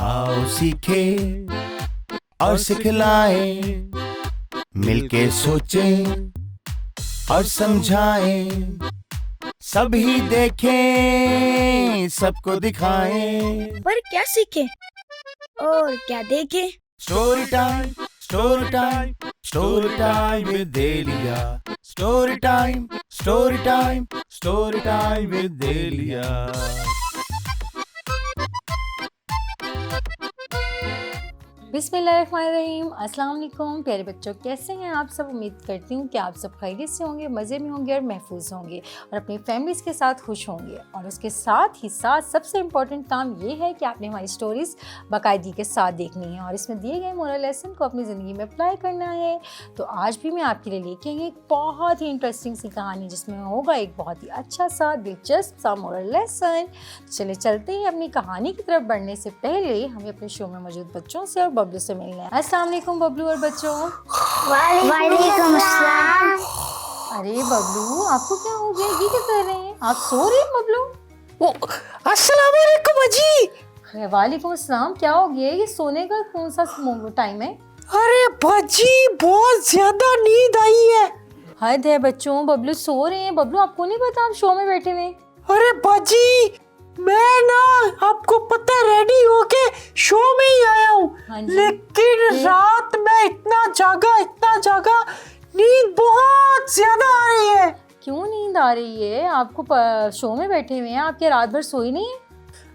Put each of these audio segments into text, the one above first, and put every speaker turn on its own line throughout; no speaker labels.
आओ सीखे और सिखलाएं, मिलके सोचें और समझाएं, सभी देखें सबको दिखाएं।
पर क्या सीखे और क्या देखे?
Story time, story time, story time with Delia. Story time, story time, story time with Delia.
बिस्मिल्लाहिर्रहमानिर्रहीम। अस्सलाम वालेकुम प्यारे बच्चों, कैसे हैं आप सब? उम्मीद करती हूँ कि आप सब खैरियत से होंगे, मज़े में होंगे और महफूज होंगे और अपनी फैमिलीज़ के साथ खुश होंगे। और उसके साथ ही साथ सबसे इम्पॉर्टेंट काम ये है कि आपने हमारी स्टोरीज़ बाकायदगी के साथ देखनी है और इसमें दिए गए मोरल लेसन को अपनी ज़िंदगी में अप्लाई करना है। तो आज भी मैं आपके लिए लेके आई एक बहुत ही इंटरेस्टिंग सी कहानी जिसमें होगा एक बहुत ही अच्छा सा दिलचस्प सा मोरल लेसन। चले चलते हैं अपनी कहानी की तरफ बढ़ने से पहले हमें अपने शो में मौजूद बच्चों से और बबलू से मिलना है। अस्सलाम वालेकुम बबलू और बच्चों।
वालेकुम अस्सलाम।
अरे बबलू, आपको क्या हो गया? ये क्या कर रहे हैं आप? सो रहे हैं बबलू?
अस्सलाम वालेकुम अजी।
वालेकुम अस्सलाम। क्या हो गया? ये सोने का कौन सा टाइम है?
अरे बाजी बहुत ज्यादा नींद आई है।
हद है बच्चों, बबलू सो रहे हैं। बबलू आपको नहीं पता आप शो में बैठे हुए?
अरे बाजी मैं ना आपको पता रेडी होके शो में ही आया हूँ,
हाँ जी।
लेकिन रात में इतना जागा नींद बहुत ज्यादा आ रही है।
क्यों नींद आ रही है आपको? शो में बैठे हुए हैं आप, क्या रात भर सोई नहीं है?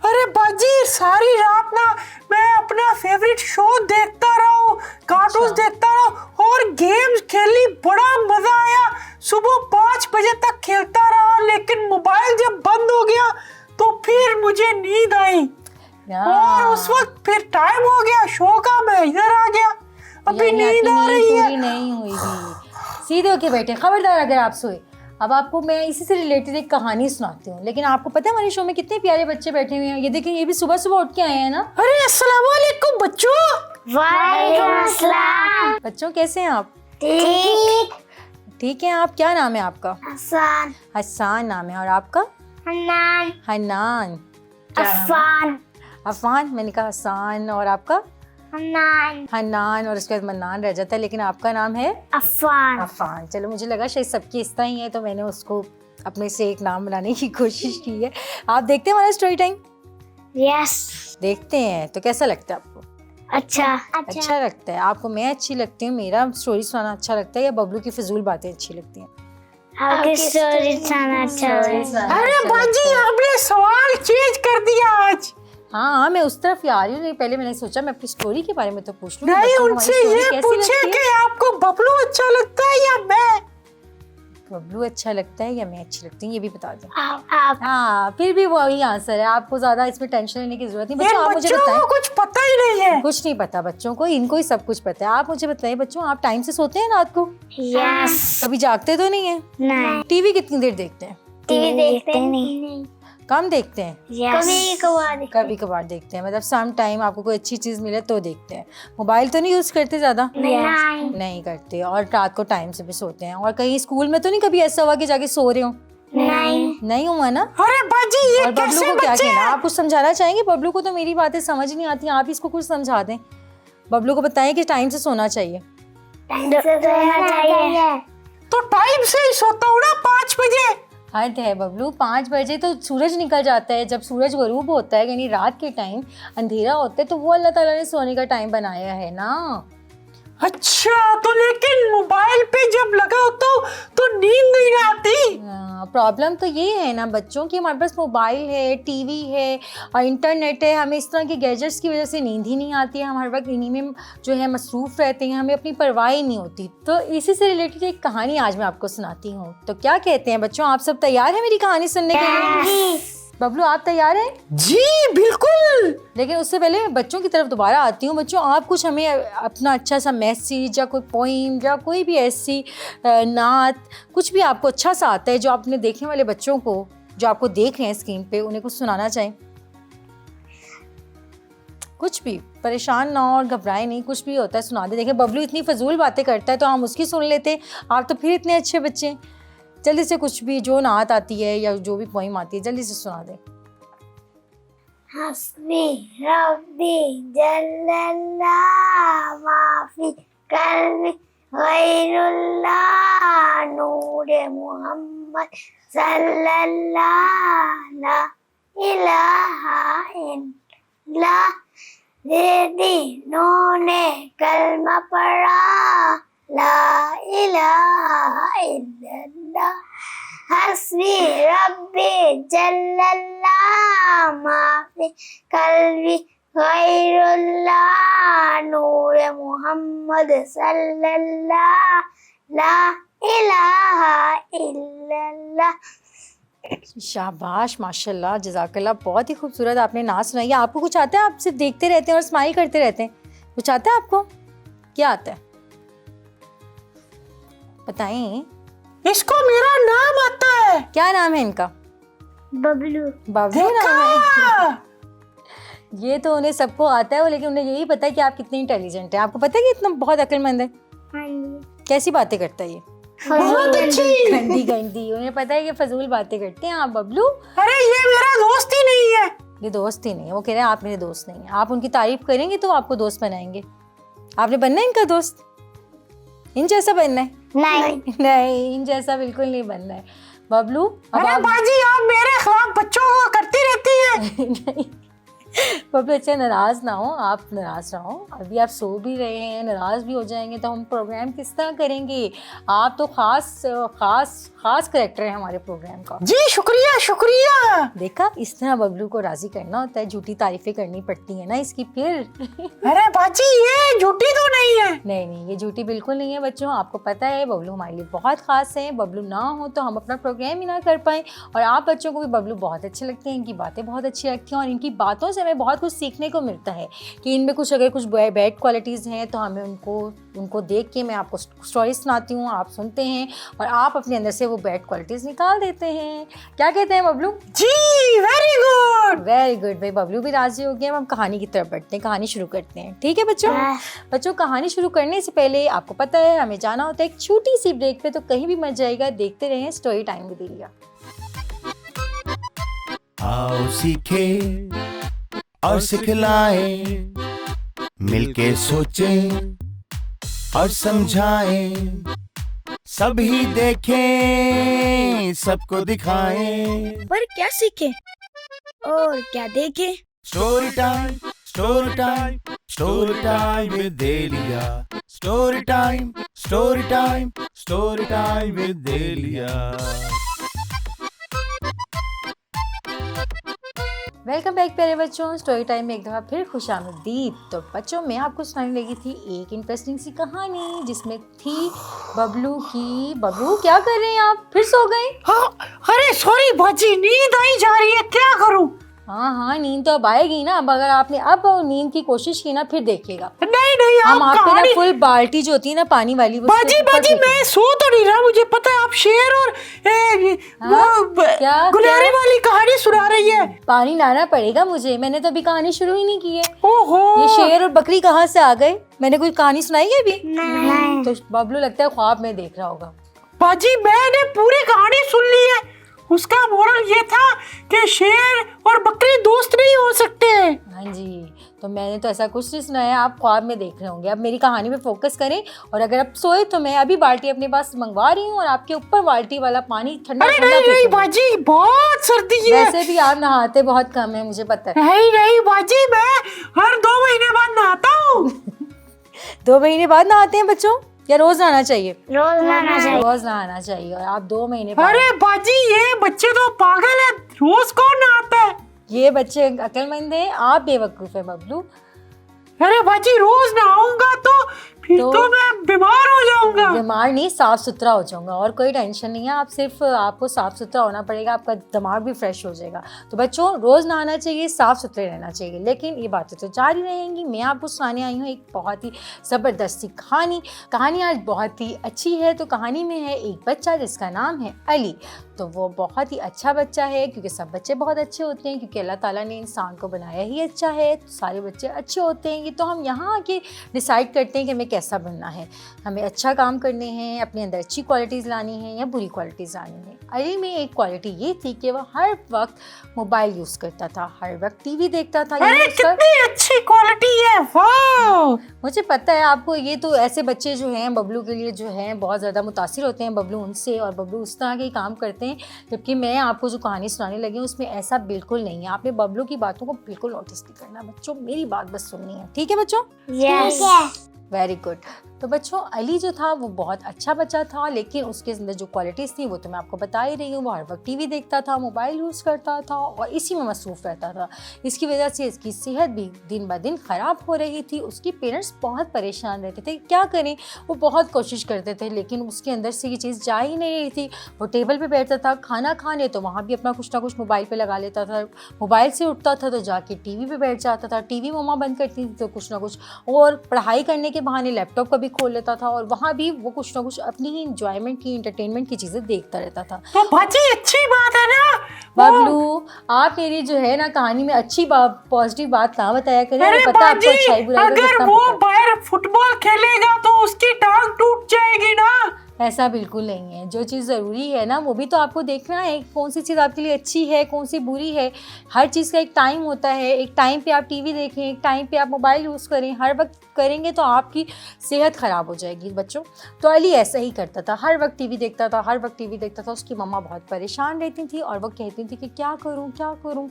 अरे बाजी सारी रात ना मैं अपना फेवरेट शो देखता रहा हूँ, कार्टून देखता रहा और गेम्स खेली, बड़ा मजा आया। सुबह 5 बजे तक खेलता रहा, लेकिन मोबाइल जब बंद हो गया तो फिर मुझे नींद आई और उस वक्त फिर टाइम हो गया शो का, मैं इधर आ गया। अभी नींद आ रही है।
नहीं हुई भी। सीधे होके बैठे, खबरदार अगर आप सोए। अब आपको मैं इसी से रिलेटेड एक कहानी सुनाती हूँ। लेकिन आपको पता है हमारे शो में कितने प्यारे बच्चे बैठे हुए हैं? ये देखें, ये भी सुबह सुबह उठ के आए हैं ना।
अरे अस्सलाम वालेकुम बच्चों।
वालेकुम अस्सलाम।
बच्चों कैसे हैं आप?
ठीक।
ठीक है। आप, क्या नाम है आपका?
हसन।
हसान नाम है। और आपका?
हन्नान।
हन्नान।
अफान।
अफान। मैंने कहा हसान। और आपका?
हन्नान।
हन्नान। और उसके बाद मन्नान रह जाता है, लेकिन आपका नाम है
अफान।
अफान। चलो, मुझे लगा शायद सबकी इस तरह ही है तो मैंने उसको अपने से एक नाम बनाने की कोशिश की है। आप देखते हैं हमारा स्टोरी टाइम?
यस।
देखते हैं। तो कैसा लगता है आपको? अच्छा लगता है आपको? मैं अच्छी लगती हूँ, मेरा स्टोरी सुनाना अच्छा लगता है, या बबलू की फिजूल बातें अच्छी लगती हैं?
आपकी स्टोरी सुनाना अच्छा।
अरे बाजी आपने सवाल चेंज कर दिया आज।
हाँ, मैं उस तरफ ही आ रही हूँ। नहीं, पहले मैंने सोचा मैं अपनी स्टोरी के बारे में तो पूछ लूँ।
नहीं, उनसे ये पूछे कि आपको बबलू अच्छा लगता है या मैं?
बबलू अच्छा लगता है या मैं अच्छी लगती हूँ, ये भी बता दें।
आप।
हाँ, फिर भी वही आंसर है। आपको ज्यादा इसमें टेंशन लेने की जरूरत नहीं। बच्चों आप मुझे बताएं।
कुछ पता ही नहीं है।
कुछ नहीं पता बच्चों को, इनको ही सब कुछ पता है। आप मुझे बताइए बच्चों, आप टाइम से सोते हैं रात को?
यस।
कभी जागते तो नहीं है?
नहीं।
टीवी कितनी देर देखते हैं?
टीवी देखते नहीं।
कम देखते हैं?
कभी
कभार देखते हैं। मतलब सम टाइम आपको कोई अच्छी चीज मिले तो देखते हैं। मोबाइल तो नहीं यूज करते ज्यादा? नहीं करते। और रात को टाइम से भी सोते हैं। और कहीं स्कूल में तो नहीं कभी ऐसा हुआ कि जाके सो रहे हो? नहीं हुआ ना?
अरे बाजी ये
और बबलू
कैसे
को क्या
बच्चे
कहना?
हैं?
आप कुछ समझाना चाहेंगे? बबलू को तो मेरी बातें समझ नहीं आती, आप इसको कुछ समझा दें। बबलू को बताएं कि टाइम से सोना चाहिए।
तो टाइम से ही सोता हूँ ना, 5 बजे।
हद है बबलू, 5 बजे तो सूरज निकल जाता है। जब सूरज गरूब होता है, यानी रात के टाइम अंधेरा होता है, तो वो अल्लाह ताला ने सोने का टाइम बनाया है ना।
अच्छा, तो लेकिन मोबाइल पे जब लगा होता हूँ तो नींद नहीं आती।
प्रॉब्लम तो ये है ना बच्चों की, हमारे पास मोबाइल है, टीवी है और इंटरनेट है। हमें इस तरह के गैजेट्स की वजह से नींद ही नहीं आती है। हम हर वक्त इन्हीं में जो है मसरूफ़ रहते हैं, हमें अपनी परवाह ही नहीं होती। तो इसी से रिलेटेड एक कहानी आज मैं आपको सुनाती हूँ। तो क्या कहते हैं बच्चों, आप सब तैयार हैं मेरी कहानी सुनने के लिए? बबलू आप तैयार हैं?
जी बिल्कुल।
लेकिन उससे पहले मैं बच्चों की तरफ दोबारा आती हूँ। बच्चों आप कुछ हमें अपना अच्छा सा मैसेज या कोई पोइम या कोई भी ऐसी नात, कुछ भी आपको अच्छा सा आता है जो आपने देखने वाले बच्चों को, जो आपको देख रहे हैं स्क्रीन पे, उन्हें कुछ सुनाना चाहें। कुछ भी, परेशान ना हो और घबराए नहीं, कुछ भी होता है सुना दे। देखें बबलू इतनी फजूल बातें करता है तो हम उसकी सुन लेते हैं। आप तो फिर इतने अच्छे बच्चे हैं, जल्दी से कुछ भी जो नात आती है या जो भी पोइम आती है जल्दी से सुना दें।
हस्बी रब्बी जल्लल्लाह माफी कल्बी गैरुल्लाह नूरे मोहम्मद सल्लल्लाह ला इलाहा इल्लल्लाह दीदी नूने कलमा पढ़ा ला इलाहा इल्लल्लाह हस्बी रब्बी जल्लल्लाह माफी कल्बी गैरुल्लाह नूर मोहम्मद सल्लल्लाह ला इलाहा इल्लल्लाह।
शाबाश, माशाल्लाह, जज़ाकल्लाह, बहुत ही खूबसूरत आपने नाच सुनाई। आपको कुछ आता है? आप सिर्फ देखते रहते हैं और स्माइल करते रहते हैं। कुछ आता है आपको? क्या आता है बताएं।
इसको मेरा नाम आता है।
क्या नाम है इनका?
बबलू।
बबलू नाम है। ये तो उन्हें सबको आता है, लेकिन उन्हें यही पता है कि आप कितने इंटेलिजेंट हैं। आपको पता है कि इतना बहुत अक्लमंद है। कैसी बातें करता है ये?
बहुत अच्छी।
गंदी गंदी। उन्हें पता है कि फजूल बातें करते हैं आप बबलू।
अरे ये मेरा दोस्त ही नहीं है।
ये दोस्त ही नहीं है। वो कह रहे हैं आप मेरे दोस्त नहीं हैं। आप उनकी तारीफ करेंगे तो आपको दोस्त बनाएंगे। आपने बनना है इनका दोस्त, इन जैसा बनना है?
नहीं
नहीं, इन जैसा बिल्कुल नहीं बनना है बबलू। अब
अरे
आप
बाजी आप मेरे खिलाफ बच्चों को करती रहती है।
नहीं बबलू, अच्छा नाराज ना हो, आप नाराज ना हो। अभी आप सो भी रहे हैं, नाराज भी हो जाएंगे तो हम प्रोग्राम किस तरह करेंगे? आप तो खास खास खास करेक्टर है हमारे प्रोग्राम का।
जी शुक्रिया शुक्रिया।
देखा, इस तरह बबलू को राजी करना होता है। झूठी तारीफें करनी पड़ती है ना इसकी फिर।
अरे बाजी ये झूठी तो नहीं है।
नहीं नहीं, ये झूठी बिल्कुल नहीं है बच्चों। आपको पता है बबलू हमारे लिए बहुत खास है। बबलू ना हो तो हम अपना प्रोग्राम ही ना कर पाएँ। और आप बच्चों को भी बबलू बहुत अच्छे लगते हैं। इनकी बातें बहुत अच्छी लगती हैं और इनकी बातों से हमें बहुत कुछ सीखने को मिलता है कि इनमें कुछ अगर कुछ बैड क्वालिटीज़ हैं तो हमें उनको देख के मैं आपको स्टोरी सुनाती हूँ, आप सुनते हैं और आप अपने अंदर से वो बैड क्वालिटीज़ निकाल देते हैं। क्या कहते हैं बबलू?
जी वेरी गुड
वेरी गुड। भाई बबलू भी राजी हो गया। हम कहानी की तरफ बढ़ते हैं, कहानी शुरू करते हैं। ठीक है बच्चों? बच्चों, कहानी शुरू करने से पहले आपको पता है हमें जाना होता है एक छोटी सी ब्रेक पे, तो कहीं भी मत जाएगा। देखते रहें स्टोरी टाइम विद एलिया।
आओ सीखे और सिखलाएं, मिलके सोचें और समझाएं, सभी देखें सबको दिखाएं।
पर क्या सीखे और क्या देखे?
Story time, story time, story time with Aliya. Story time, story time, story time with Aliya.
Welcome back प्यारे बच्चों। स्टोरी टाइम में एक दफ़ा फिर खुशामदीद। तो बच्चों, मैं आपको सुनाने लगी थी एक इंटरेस्टिंग सी कहानी जिसमें थी बबलू की। बबलू क्या कर रहे हैं आप? फिर सो गए?
हाँ अरे सॉरी बाजी नींद आई जा रही है, क्या करूं?
हाँ हाँ, नींद तो अब आएगी ना। अब अगर आपने अब नींद की कोशिश की ना, फिर देखिएगा
नहीं
हम
आप
आप पे ना
कहानी
फुल बाल्टी जो होती है ना पानी वाली, वो उसके
बाजी
ऊपर
बाजी
फेंकेंगे।
मैं सो तो नहीं रहा, मुझे पता है आप शेर और
क्या
गुलहरी वाली कहानी सुना रही है।
पानी लाना पड़ेगा मुझे, मैंने तो अभी कहानी शुरू ही नहीं की है।
ओहो
ये शेर और बकरी कहाँ से आ गए? मैंने कोई कहानी सुनाई है अभी?
नहीं
तो बबलू लगता है ख्वाब में देख रहा होगा।
बाजी मैंने पूरी कहानी सुन ली है। उसका मोरल ये था कि शेर और बकरी दोस्त नहीं हो सकते।
हाँ जी, तो मैंने तो ऐसा कुछ नहीं सुनाया, आप ख्वाब में देख रहे होंगे। अब मेरी कहानी पे फोकस करें और अगर आप सोए तो मैं अभी बाल्टी अपने पास मंगवा रही हूँ और आपके ऊपर बाल्टी वाला पानी ठंडा
अरे
ठंडा
नहीं
फेंकूंगी।
बाजी बहुत सर्दी है।
वैसे भी आप नहाते बहुत कम है, मुझे पता है।
नहीं बाजी मैं हर 2 महीने बाद नहाता हूँ।
2 महीने बाद नहाते हैं बच्चों, या रोज नहाना चाहिए?
रोज नहाना चाहिए।
रोज नहाना चाहिए। और आप 2 महीने बाद।
अरे बाजी ये बच्चे तो पागल है, रोज कौन नहाता है?
ये बच्चे अक्लमंद हैं, आप बेवकूफ है बबलू।
अरे बाजी रोज नहाऊंगा तो फिर तो मैं बीमार हो जाऊंगा।
बीमार नहीं, साफ सुथरा हो जाऊंगा और कोई टेंशन नहीं है। आप सिर्फ आपको साफ सुथरा होना पड़ेगा, आपका दिमाग भी फ्रेश हो जाएगा। तो बच्चों रोज नहाना चाहिए, साफ सुथरे रहना चाहिए। लेकिन ये बातें तो जारी रहेंगी। मैं आपको सुनाने आई हूँ एक बहुत ही ज़बरदस्ती कहानी। कहानी आज बहुत ही अच्छी है। तो कहानी में है एक बच्चा जिसका नाम है अली। तो वो बहुत ही अच्छा बच्चा है, क्योंकि सब बच्चे बहुत अच्छे होते हैं, क्योंकि अल्लाह ताला ने इंसान को बनाया ही अच्छा है। तो सारे बच्चे अच्छे होते हैं। ये तो हम यहाँ आके डिसाइड करते हैं कि हमें कैसा बनना है, हमें अच्छा काम करने हैं, अपने अंदर अच्छी क्वालिटीज़ लानी है या बुरी क्वालिटीज़ लानी है। अली में एक क्वालिटी ये थी कि वह हर वक्त मोबाइल यूज़ करता था, हर वक्त टीवी देखता था।
अरे कितनी अच्छी क्वालिटी है, वाह।
मुझे पता है आपको, ये तो ऐसे बच्चे जो हैं बबलू के लिए जो हैं बहुत ज़्यादा मुतासिर होते हैं बबलू उनसे, और बबलू उस तरह के काम करते हैं, जबकि मैं आपको जो कहानी सुनाने लगी हूँ उसमें ऐसा बिल्कुल नहीं है। आपने बबलू की बातों को बिल्कुल नोटिस नहीं करना बच्चों, मेरी बात बस सुननी है, ठीक है बच्चों?
यस।
Very good. तो बच्चों अली जो था वो बहुत अच्छा बच्चा था, लेकिन उसके अंदर जो क्वालिटीज़ थी वो तो मैं आपको बता ही रही हूँ। वो हर वक्त टीवी देखता था, मोबाइल यूज़ करता था और इसी में मसरूफ़ रहता था। इसकी वजह से इसकी सेहत भी दिन ब दिन ख़राब हो रही थी। उसकी पेरेंट्स बहुत परेशान रहते थे, क्या करें, वो बहुत कोशिश करते थे लेकिन उसके अंदर से ये चीज़ जा ही नहीं रही थी। वो टेबल पर बैठता था खाना खाने, तो वहाँ भी अपना कुछ ना कुछ मोबाइल पर लगा लेता था, मोबाइल से उठता था तो जाके टीवी पर बैठ जाता था, टीवी मम्मा बंद करती थी तो कुछ ना कुछ, और पढ़ाई करने के बहाने लैपटॉप का भी खोल लेता था और वहाँ भी वो कुछ ना कुछ अपनी ही इंजॉयमेंट की, इंटरटेनमेंट की चीज़ें देखता रहता था।
तो बाजी अच्छी बात है ना
बबलू, आप मेरी जो है ना कहानी में अच्छी बात, पॉजिटिव बात ना बताया करें।
अरे
पता आपको
बाजी,
अच्छाई बुराई का
अगर
कितना
वो
पता है।
बाहर फुटबॉल खेलेगा तो उसकी टांग टूट जाएगी ना।
ऐसा बिल्कुल नहीं है। जो चीज़ ज़रूरी है ना वो भी तो आपको देखना है, कौन सी चीज़ आपके लिए अच्छी है, कौन सी बुरी है। हर चीज़ का एक टाइम होता है, एक टाइम पे आप टीवी देखें, एक टाइम पे आप मोबाइल यूज़ करें। हर वक्त करेंगे तो आपकी सेहत ख़राब हो जाएगी बच्चों। तो अली ऐसा ही करता था, हर वक्त टीवी देखता था, हर वक्त टीवी देखता था। उसकी मम्मा बहुत परेशान रहती थी और वो कहती थी कि क्या करूँ क्या करूँ।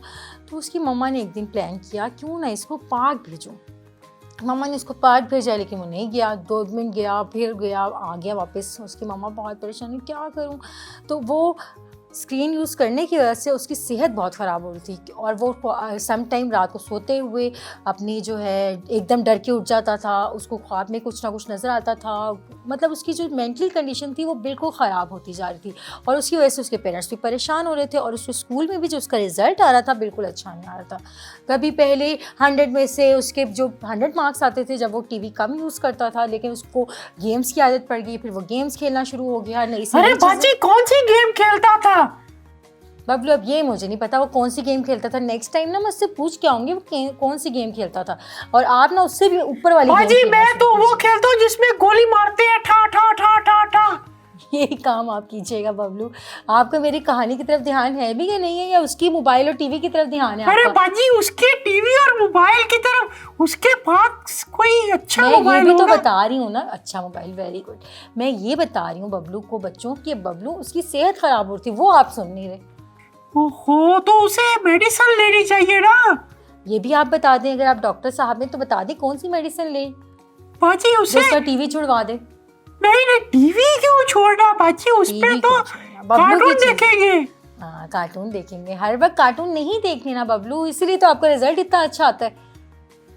तो उसकी मम्मा ने एक दिन प्लान किया, क्यों ना इसको पार्क भेजूँ। मम्मा ने उसको पार्क भेजा लेकिन वो नहीं गया। 2 मिनट गया, फिर गया, आ गया वापस। उसकी मम्मा बहुत परेशान है, क्या करूं। तो वो स्क्रीन यूज़ करने की वजह से उसकी सेहत बहुत ख़राब हो रही थी और वो सम टाइम रात को सोते हुए अपनी जो है एकदम डर के उठ जाता था। उसको ख्वाब में कुछ ना कुछ नज़र आता था। मतलब उसकी जो मेंटल कंडीशन थी वो बिल्कुल ख़राब होती जा रही थी और उसकी वजह से उसके पेरेंट्स भी परेशान हो रहे थे और उसके स्कूल में भी जो उसका रिज़ल्ट आ रहा था बिल्कुल अच्छा नहीं आ रहा था। कभी पहले 100 में से उसके जो 100 मार्क्स आते थे जब वो टीवी कम यूज़ करता था, लेकिन उसको गेम्स की आदत पड़ गई। फिर वो गेम्स खेलना शुरू हो गया।
अरे बाजी, कौन सी गेम खेलता था
बबलू? अब ये मुझे नहीं पता वो कौन सी गेम खेलता था। नेक्स्ट टाइम ना मैं उससे पूछ के आऊंगी वो कौन सी गेम खेलता था और आप ना उससे भी ऊपर वाली
बाजी।
गेम
मैं तो वो खेलता हूँ जिसमें गोली मारते हैं, ठा ठा ठा ठा ठा।
यही काम आप कीजिएगा बबलू। आपका मेरी कहानी की तरफ ध्यान है भी या नहीं है, या उसकी मोबाइल और टीवी की तरफ ध्यान है
अरे
आपका?
बाजी, उसके टीवी और मोबाइल की तरफ उसके पास कोई अच्छा
मैं ये
मोबाइल
भी तो
होगा।
बता रही हूँ ना, अच्छा मोबाइल, वेरी गुड। मैं ये बता रही हूँ बबलू को बच्चों कि बबलू उसकी सेहत खराब हो रही थी, वो आप सुन नहीं रहे।
ओहो, तो उसे मेडिसिन लेनी चाहिए ना।
ये भी आप बता दें, अगर आप डॉक्टर साहब हैं तो बता दें कौन सी मेडिसिन ले
बाजी
जो
उसे
उसका टीवी छुड़वा दे।
नहीं नहीं, टीवी क्यों छोड़ना बाजी, उस पे
टीवी
तो
क्यों छोड़ना? बबलू की
कार्टून
चीज़।
देखेंगे।
हाँ कार्टून देखेंगे, हर वक्त कार्टून नहीं देखने ना बबलू, इसलिए तो आपका रिजल्ट इतना अच्छा आता है।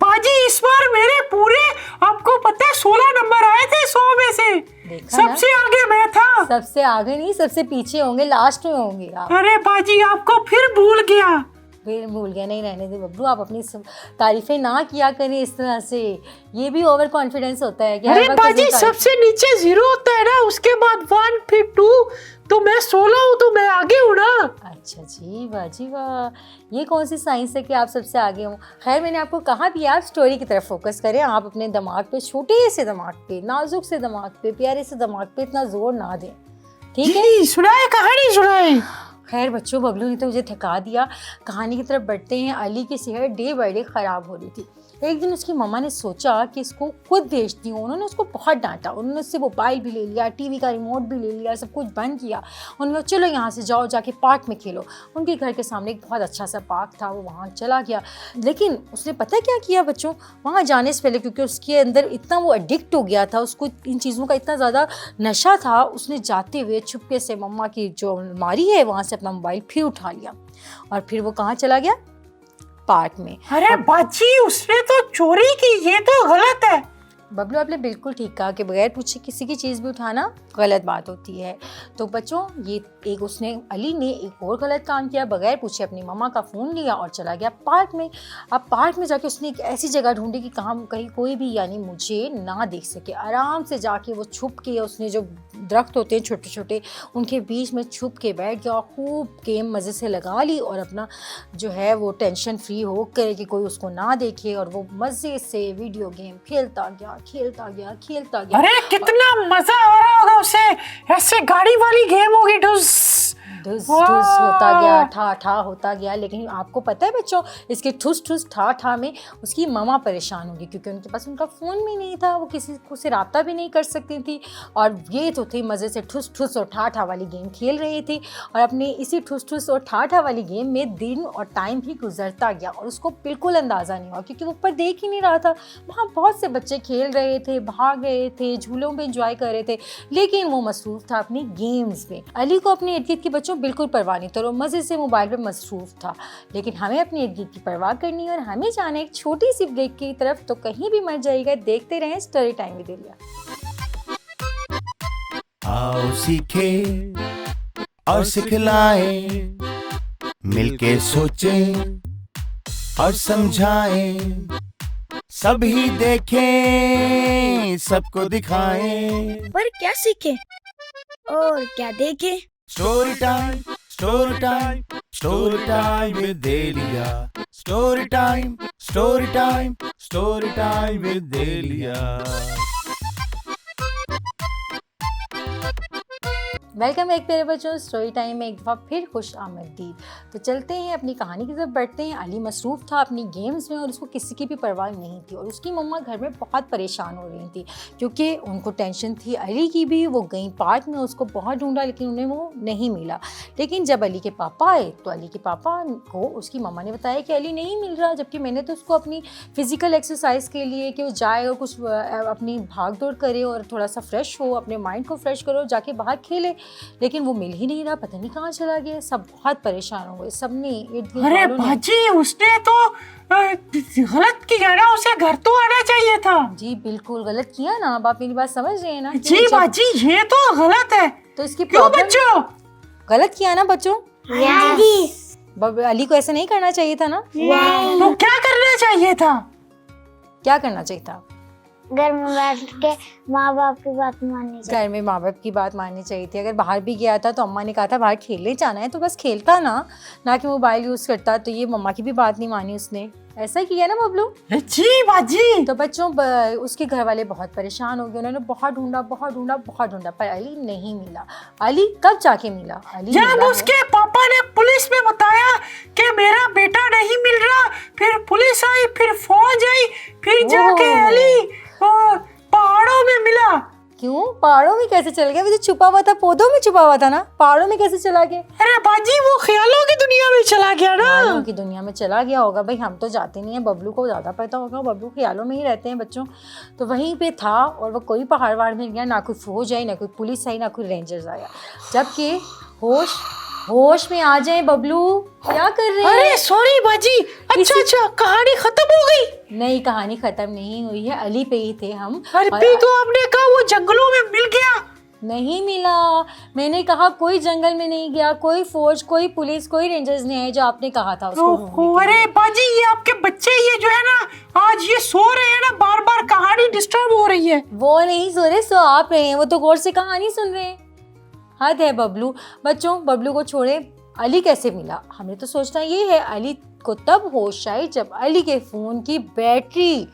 बाजी इस बार मेरे पूरे, आपको पता है, 16 नंबर आए थे 100 में से।
देखा ना?
सबसे आगे मैं था।
सबसे आगे नहीं, सबसे पीछे होंगे, लास्ट में होंगे आप।
अरे बाजी, आपको फिर भूल गया।
फिर भूल गया? नहीं रहने दे बबलू, आप अपनी तारीफें ना किया करें इस तरह से, ये भी ओवर कॉन्फिडेंस होता है कि हर
अरे
वक्त
बाजी,
अपनी
सबसे नीचे 0 होता है ना, उसके बाद 1 फिर 2, तो मैं 16 हूँ, तो मैं आगे हूँ ना।
अच्छा जी, वाह जी वाह, ये कौन सी साइंस है कि आप सबसे आगे हों। खैर मैंने आपको कहा भी आप स्टोरी की तरफ फोकस करें, आप अपने दिमाग पे, छोटे से दिमाग पे, नाजुक से दिमाग पे, प्यारे से दिमाग पे इतना जोर ना दें, ठीक है?
जी, सुनाए कहानी सुनाए।
खैर बच्चों, बबलू ने तो मुझे थका दिया। कहानी की तरफ बढ़ते हैं। अली की सेहत डे बाय डे ख़राब हो रही थी। एक दिन उसकी मम्मा ने सोचा कि इसको खुद भेजती हूँ। उन्होंने उसको बहुत डांटा, उन्होंने उससे मोबाइल भी ले लिया, टीवी का रिमोट भी ले लिया, सब कुछ बंद किया। उन्होंने कहा चलो यहाँ से जाओ, जाके पार्क में खेलो। उनके घर के सामने एक बहुत अच्छा सा पार्क था, वो वहाँ चला गया। लेकिन उसने पता क्या किया बच्चों, वहाँ जाने से पहले, क्योंकि उसके अंदर इतना वो एडिक्ट हो गया था, उसको इन चीज़ों का इतना ज़्यादा नशा था, उसने जाते हुए छुपके से मम्मा की जो अलमारी है वहाँ से अपना मोबाइल फिर उठा लिया और फिर वो कहाँ चला गया, पार्क में।
अरे बाजी, उसने तो चोरी की, ये तो गलत है।
बबलू आपने बिल्कुल ठीक कहा कि बगैर पूछे किसी की चीज़ भी उठाना गलत बात होती है। तो बच्चों, ये एक उसने, अली ने एक और गलत काम किया, बगैर पूछे अपनी मम्मा का फ़ोन लिया और चला गया पार्क में। अब पार्क में जाके उसने एक ऐसी जगह ढूंढी कि कहीं कोई भी यानी मुझे ना देख सके। आराम से जाके वो छुप के, उसने जो दरख्त होते हैं छोटे छोटे, उनके बीच में छुप के बैठ गया, खूब गेम मज़े से लगा ली और अपना जो है वो टेंशन फ्री हो कर कि कोई उसको ना देखे, और वो मज़े से वीडियो गेम खेलता गया खेलता गया।
अरे कितना मजा आ रहा होगा उसे, ऐसे गाड़ी वाली गेम होगी, ढुस
ठुस ठुस होता गया, ठा ठा होता गया। लेकिन आपको पता है बच्चों, इसके ठुस ठुस ठा ठा में उसकी मम्मा परेशान होगी, क्योंकि उनके पास उनका फ़ोन भी नहीं था, वो किसी को से रब्ता भी नहीं कर सकती थी। और ये तो थे मज़े से ठुस ठुस और ठा ठा वाली गेम खेल रहे थे। और अपने इसी ठुस ठुस और ठा ठा वाली गेम में दिन और टाइम भी गुजरता गया और उसको बिल्कुल अंदाज़ा नहीं हुआ, क्योंकि वो ऊपर देख ही नहीं रहा था। वहाँ बहुत से बच्चे खेल रहे थे, भाग रहे थे, झूलों में इंजॉय कर रहे थे, लेकिन वो मसरूफ़ था अपनी गेम्स में। अली को अपने इर्द गिर्द के बच्चों बिल्कुल परवाह नहीं था, वो मज़े से मोबाइल पे मसरूफ़ था। लेकिन हमें अपने इर्द गिर्द की परवाह करनी है और हमें जाना है एक छोटी सी ब्रेक की तरफ, तो कहीं भी मत जाइएगा, देखते रहें स्टोरी टाइम विद एलिया।
आओ सीखे और सिखलाए, मिलके सोचे और समझाए, सभी देखें सबको दिखाएं।
पर क्या सीखे और क्या देखे?
Story time, story time, story time with Aliya. Story time, story time, story time with Aliya.
Welcome back प्यारे बच्चों, स्टोरी टाइम में एक दफ़ा फिर खुश आमदीद। तो चलते हैं अपनी कहानी की तरफ बढ़ते हैं। अली मसरूफ़ था अपनी गेम्स में और उसको किसी की भी परवाह नहीं थी, और उसकी मम्मा घर में बहुत परेशान हो रही थी, क्योंकि उनको टेंशन थी अली की भी। वो गई पार्क में, उसको बहुत ढूंढा लेकिन उन्हें वो नहीं मिला। लेकिन जब अली के पापा आए तो अली के पापा को उसकी मम्मा ने बताया कि अली नहीं मिल रहा, जबकि मैंने तो उसको अपनी फ़िज़िकल एक्सरसाइज के लिए कि वो जाए और कुछ अपनी भाग दौड़ करे और थोड़ा सा फ्रेश हो, अपने माइंड को फ्रेश करो, जाके बाहर खेले, लेकिन वो मिल ही नहीं रहा, पता नहीं कहाँ चला गया। सब बहुत परेशान हो गए, सबने इर्द गिर्द
अरे
वालों ने।
बाजी, उसने तो गलत किया ना, उसे घर तो आना चाहिए था।
जी बिल्कुल गलत किया ना, अब आप मेरी बात समझ रहे हैं ना?
जी बाजी, ये तो गलत है।
तो इसकी
क्यों
प्रॉब्लम
बच्चों?
गलत किया ना बच्चों? अली को ऐसा नहीं करना चाहिए था ना?
तो क्या करना चाहिए था?
क्या करना चाहिए था?
घर में बैठ के माँ बाप की बात माननी चाहिए।
घर में माँ बाप की बात माननी चाहिए थी। अगर बाहर भी गया था तो अम्मा ने कहा था बाहर खेलने जाना है तो बस खेलता ना कि मोबाइल यूज़ करता। तो ये मम्मा की भी बात नहीं मानी उसने, ऐसा किया ना बबलू?
जी बाजी।
तो बच्चों उसके घर वाले बहुत परेशान हो गए, उन्होंने बहुत ढूंढा पर अली नहीं मिला। अली कब जाके मिला? अली
जब उसके पापा ने पुलिस में बताया कि मेरा बेटा नहीं मिल रहा, फिर पुलिस आई, फिर फौज आई, फिर जाके अली पहाड़ों में मिला।
क्यों पहाड़ों में कैसे चल गया? वो जो छुपा हुआ था, पौधों में छुपा हुआ था ना, पहाड़ों में कैसे चला गया?
अरे बाजी, वो ख्यालों की दुनिया में चला गया ना।
ख्यालों की दुनिया में चला गया होगा भाई, हम तो जाते नहीं है, बबलू को ज़्यादा पता होगा, बबलू ख्यालों में ही रहते हैं बच्चों। तो वहीं पे था और वो कोई पहाड़ वहाड़ में गया, ना कोई फौज आई, ना कोई पुलिस आई, ना कोई रेंजर्स आया। जबकि होश में आ जाए बबलू, क्या कर रहे हैं?
अरे सॉरी बाजी, अच्छा कहानी खत्म हो गई?
नहीं, कहानी खत्म नहीं हुई है, अली पे ही थे हम।
अरे तो आपने कहा वो जंगलों में मिल गया।
नहीं मिला, मैंने कहा कोई जंगल में नहीं गया, कोई फौज, कोई पुलिस, कोई रेंजर्स नहीं आए जो आपने कहा था उसको।
अरे बाजी, ये आपके बच्चे ये जो है ना, आज ये सो रहे हैं ना, बार बार कहानी डिस्टर्ब हो रही है।
वो नहीं सो रहे, सो आप रहे हैं, वो तो गौर से कहानी सुन रहे हैं। हद है बबलू। बच्चों बबलू को छोड़े, अली कैसे मिला? हमें तो सोचना ये है, अली को तब होश आई जब अली के फ़ोन की बैटरी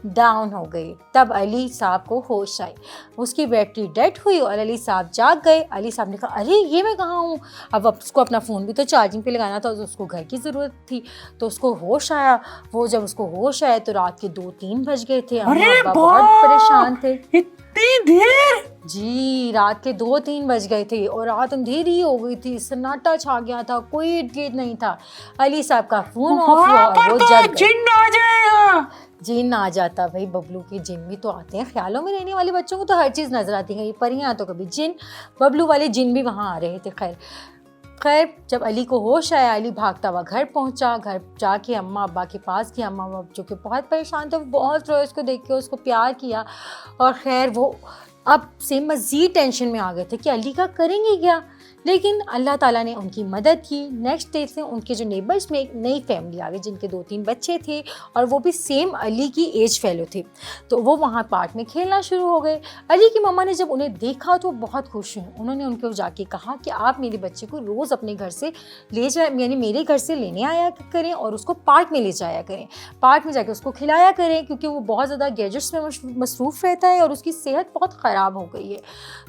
डाउन हो गई, तब अली साहब को होश आई। उसकी बैटरी डेड हुई और अली साहब जाग गए। अली साहब ने कहा अरे ये मैं कहाँ हूँ? अब उसको अपना फ़ोन भी तो चार्जिंग पे लगाना था, तो उसको घर की ज़रूरत थी, तो उसको होश आया। वो जब उसको होश आया तो रात के 2-3 बज गए थे। अम्मा अब्बा बहुत परेशान थे।
इतनी देर?
जी, रात के 2-3 बज गए थे और रात अंधेरी हो गई थी, सन्नाटा छा गया था, कोई इर्द गिर्द नहीं था। अली साहब का फ़ोन ऑफ हुआ और वो जग गए।
जिन आ जाएगा।
जिन आ जाता भाई, बबलू के जिन भी तो आते हैं। ख्यालों में रहने वाले बच्चों को तो हर चीज़ नजर आती है, परियां तो कभी जिन। बबलू वाले जिन भी वहाँ आ रहे थे। खैर जब अली को होश आया, अली भागता हुआ घर पहुँचा। घर जाके अम्मा अब्बा के पास गया। अम्मा अब्बा जो कि बहुत परेशान थे, वो बहुत रोए, उसको देख के उसको प्यार किया। और खैर वो अब से मज़ीद टेंशन में आ गए थे कि अली का करेंगे क्या, लेकिन अल्लाह ताला ने उनकी मदद की। नेक्स्ट डे से उनके जो नेबर्स में एक नई फैमिली आ गई जिनके 2-3 बच्चे थे और वो भी सेम अली की एज फेलो थे। तो वो वहाँ पार्क में खेलना शुरू हो गए। अली की मम्मा ने जब उन्हें देखा तो बहुत खुश हुई। उन्होंने उनको जाके कहा कि आप मेरे बच्चे को रोज़ अपने घर से ले जाए, यानी मेरे घर से लेने आया करें और उसको पार्क में ले जाया करें, पार्क में जाके उसको खिलाया करें, क्योंकि वो बहुत ज़्यादा गैजेट्स में मसरूफ़ रहता है और उसकी सेहत बहुत ख़राब हो गई है।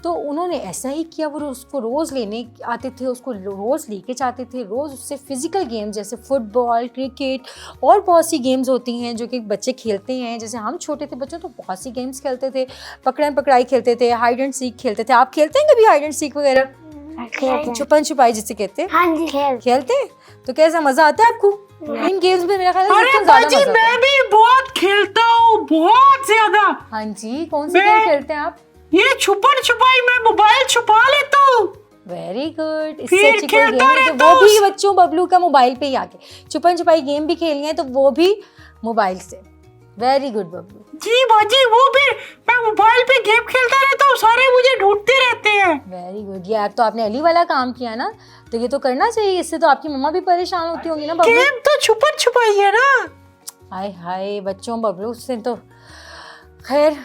तो उन्होंने ऐसा ही किया, वो उसको रोज़ लेने आते थे, उसको रोज़ लेके जाते थे, रोज़ उससे फिज़िकल गेम्स जैसे फुटबॉल, क्रिकेट और बहुत सी गेम्स होती हैं जो कि बच्चे खेलते हैं। जैसे हम छोटे थे बच्चों तो बहुत सी गेम्स खेलते थे, पकड़न पकड़ाई खेलते थे, हाइड एंड सीक खेलते थे। आप खेलते हैं कभी हाइड एंड सीक वगैरह?
खेलते हैं।
छुपन छुपाई जिसे कहते हैं,
हाँ जी
खेलते हैं। तो कैसा मज़ा आता है आपको इन गेम्स में? मेरा ख्याल है
अरे
सबसे ज़्यादा
बाजी
मज़ा आता है।
मैं भी बहुत खेलता हूँ, बहुत ज्यादा।
हाँ जी, कौन सी
मैं-
गेम खेलते हैं आप?
ये छुपन छुपाई में मोबाइल छुपा लेता हूँ।
Very good. इससे
फिर
अच्छी कोई गेम
खेलता
है कि
रहता
वो भी
हूँ।
बच्चों बबलू का मोबाइल पे ही आके छुपन छुपाई गेम भी खेलनी है तो वो भी मोबाइल से। वेरी गुड बबलू,
जी बाजी वो भी मैं मोबाइल पे गेम खेलता रहता हूँ, सारे मुझे ढूंढते रहते हैं।
Very good. ये तो आपने अली वाला काम किया ना, तो ये तो करना चाहिए, इससे तो आपकी मम्मा भी परेशान होती होंगी ना बबलू।
गेम तो छुपन छुपाई है ना।
हाय हाय बच्चों, बबलू से तो खैर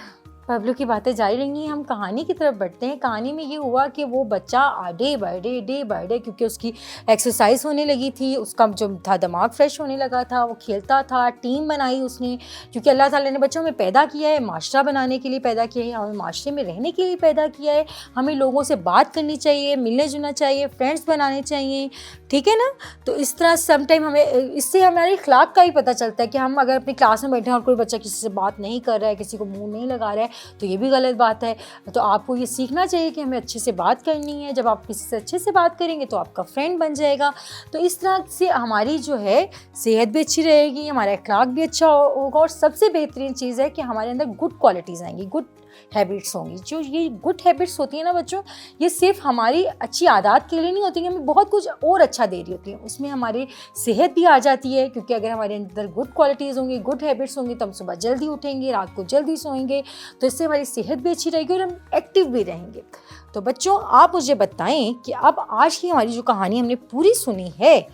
बबलू की बातें जारी रहेंगी। हम कहानी की तरफ बढ़ते हैं। कहानी में ये हुआ कि वो बच्चा डे बाय डे क्योंकि उसकी एक्सरसाइज होने लगी थी, उसका जो था दिमाग फ्रेश होने लगा था, वो खेलता था, टीम बनाई उसने, क्योंकि अल्लाह ताला ने बच्चों में पैदा किया है, माशरा बनाने के लिए पैदा किया है, हमें माशरे में रहने के लिए पैदा किया है। हमें लोगों से बात करनी चाहिए, मिलने जुलना चाहिए, फ्रेंड्स बनाने चाहिए, ठीक है ना। तो इस तरह सम टाइम हमें इससे हमारे अखलाक का ही पता चलता है कि हम अगर अपनी क्लास में बैठे हैं और कोई बच्चा किसी से बात नहीं कर रहा है, किसी को मुंह नहीं लगा रहा है, तो ये भी गलत बात है। तो आपको ये सीखना चाहिए कि हमें अच्छे से बात करनी है। जब आप किसी से अच्छे से बात करेंगे तो आपका फ्रेंड बन जाएगा। तो इस तरह से हमारी जो है सेहत भी अच्छी रहेगी, हमारा अखलाक भी अच्छा होगा और सबसे बेहतरीन चीज़ है कि हमारे अंदर गुड क्वालिटीज़ आएंगी, गुड हैबिट्स होंगी। जो ये गुड हैबिट्स होती हैं ना बच्चों, ये सिर्फ हमारी अच्छी आदत के लिए नहीं होती, हमें बहुत कुछ और अच्छा दे रही होती है। उसमें हमारी सेहत भी आ जाती है, क्योंकि अगर हमारे अंदर गुड क्वालिटीज़ होंगी, गुड हैबिट्स होंगी, तो हम सुबह जल्दी उठेंगे, रात को जल्दी सोएंगे, तो इससे हमारी सेहत भी अच्छी रहेगी और हम एक्टिव भी रहेंगे। तो बच्चों आप मुझे बताएं कि अब आज की हमारी जो कहानी हमने पूरी सुनी है,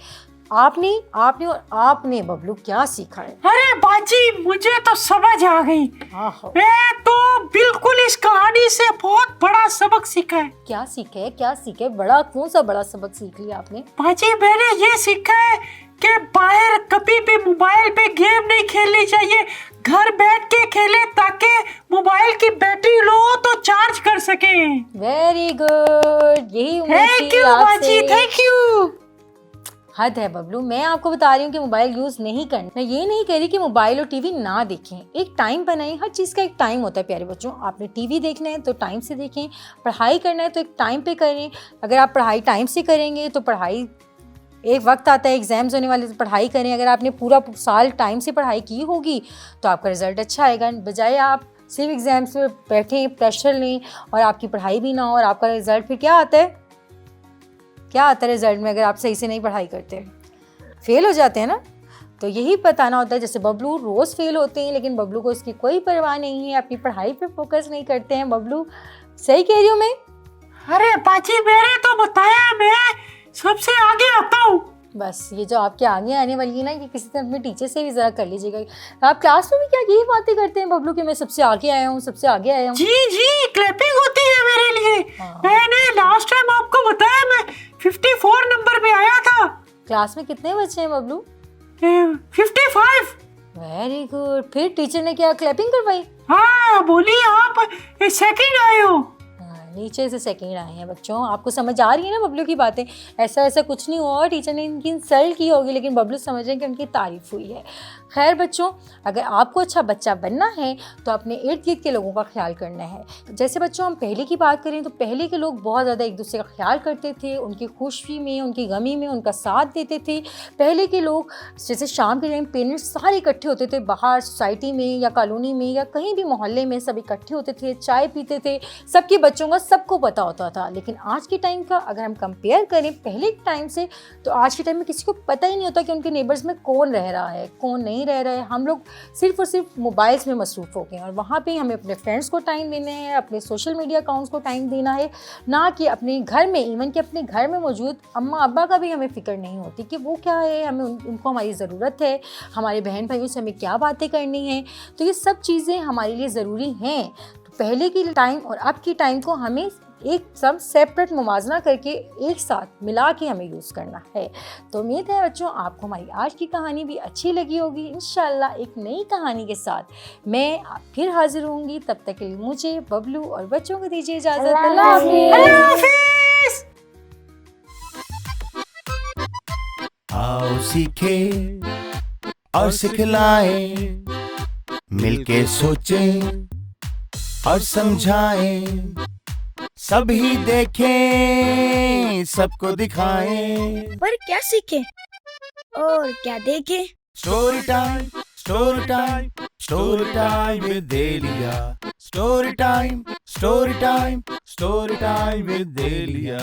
आपने और आपने बबलू क्या सीखा है?
अरे बाजी मुझे तो समझ आ गई। मैं तो बिल्कुल इस कहानी से बहुत बड़ा सबक सीखा है।
क्या सीखे? बड़ा कौन सा बड़ा सबक सीख लिया आपने?
बाजी मैंने ये सीखा है कि बाहर कभी भी मोबाइल पे गेम नहीं खेलनी चाहिए, घर बैठ के खेले ताकि मोबाइल की बैटरी लो तो चार्ज कर सके।
वेरी गुड, यही उम्मीद
थैंक
थी
यू बाजी,
आपसे।
Thank you.
हद है बबलू, मैं आपको बता रही हूँ कि मोबाइल यूज़ नहीं करना। मैं ये नहीं कह रही कि मोबाइल और टीवी ना देखें, एक टाइम बनाएं, हर चीज़ का एक टाइम होता है प्यारे बच्चों। आपने टीवी देखना है तो टाइम से देखें, पढ़ाई करना है तो एक टाइम पे करें। अगर आप पढ़ाई टाइम से करेंगे तो पढ़ाई, एक वक्त आता है एग्जाम्स होने वाले, तो पढ़ाई करें। अगर आपने पूरा साल टाइम से पढ़ाई की होगी तो आपका रिजल्ट अच्छा आएगा, बजाय आप सिर्फ एग्जाम्स में बैठें, प्रेशर लें और आपकी पढ़ाई भी ना हो और आपका रिजल्ट फिर क्या आता है रिजल्ट में? अगर आप सही से नहीं पढ़ाई करते फेल हो जाते हैं ना। तो यही बताना होता है, जैसे बबलू रोज़ फेल होते हैं लेकिन बबलू को इसकी कोई परवाह नहीं है, अपनी पढ़ाई पे फोकस नहीं करते हैं। बबलू सही कह रही हूँ मैं?
अरे बाजी मैंने तो बताया मैं सबसे आगे आता हूँ।
बस ये जो आपके आगे आने वाली है ना, कि किसी तरह अपने टीचर से भी ज़रा कर लीजिएगा। आप क्लास में भी क्या यही बातें करते हैं बबलू कि मैं सबसे आगे आया हूँ, सबसे आगे आया हूँ?
जी क्लैपिंग होती है मेरे लिए।
हाँ।
मैंने लास्ट टाइम आपको बताया मैं 54 नंबर पे आया था।
क्लास में कितने बच्चे हैं बबलू?
55।
Very good. फिर टीचर ने क्या क्लैपिंग करवाई?
हाँ बोलिए, आप सेकंड आए हो।
नीचे से सेकंड आए हैं बच्चों। आपको समझ आ रही है ना बबलू की बातें? ऐसा कुछ नहीं हुआ, टीचर ने इनकी इंसल्ट की होगी, लेकिन बबलू समझ रहे हैं कि उनकी तारीफ हुई है। खैर बच्चों, अगर आपको अच्छा बच्चा बनना है तो अपने इर्द गिर्द के लोगों का ख्याल करना है। जैसे बच्चों हम पहले की बात करें तो पहले के लोग बहुत ज़्यादा एक दूसरे का ख्याल करते थे, उनकी खुशी में, उनकी गमी में उनका साथ देते थे। पहले के लोग जैसे शाम के टाइम पेरेंट्स सारे इकट्ठे होते थे, बाहर सोसाइटी में या कॉलोनी में या कहीं भी मोहल्ले में सब इकट्ठे होते थे, चाय पीते थे, सबके बच्चों का सबको पता होता था। लेकिन आज के टाइम का अगर हम कंपेयर करें पहले के टाइम से, तो आज के टाइम में किसी को पता ही नहीं होता कि उनके नेबर्स में कौन रह रहा है, कौन नहीं रह रहा है। हम लोग सिर्फ और सिर्फ मोबाइल्स में मसरूफ़ हो गए हैं और वहाँ पे हमें अपने फ्रेंड्स को टाइम देना है, अपने सोशल मीडिया अकाउंट्स को टाइम देना है, ना कि अपने घर में, इवन कि अपने घर में मौजूद अम्मा अब्बा का भी हमें फ़िक्र नहीं होती कि वो क्या है, हमें उनको हमारी ज़रूरत है, हमारे बहन भाइयों से हमें क्या बातें करनी हैं। तो ये सब चीज़ें हमारे लिए ज़रूरी हैं। तो पहले की टाइम और अब की टाइम को हमें एक सब सेपरेट मुवाजना करके एक साथ मिला के हमें यूज़ करना है। तो उम्मीद है बच्चों आपको हमारी आज की कहानी भी अच्छी लगी होगी। इंशाल्लाह एक नई कहानी के साथ मैं फिर हाजिर होंगी। तब तक के लिए मुझे, बबलू और बच्चों को दीजिए इजाज़त।
अल्लाह हाफिज़।
आओ सीखे और सिखलाएं, मिलके सोचें और समझाएं, सभी देखें सबको दिखाएं।
पर क्या सीखे और क्या देखे?
Story time, story time, story time with Delia. Story time, story time, story time with देलिया।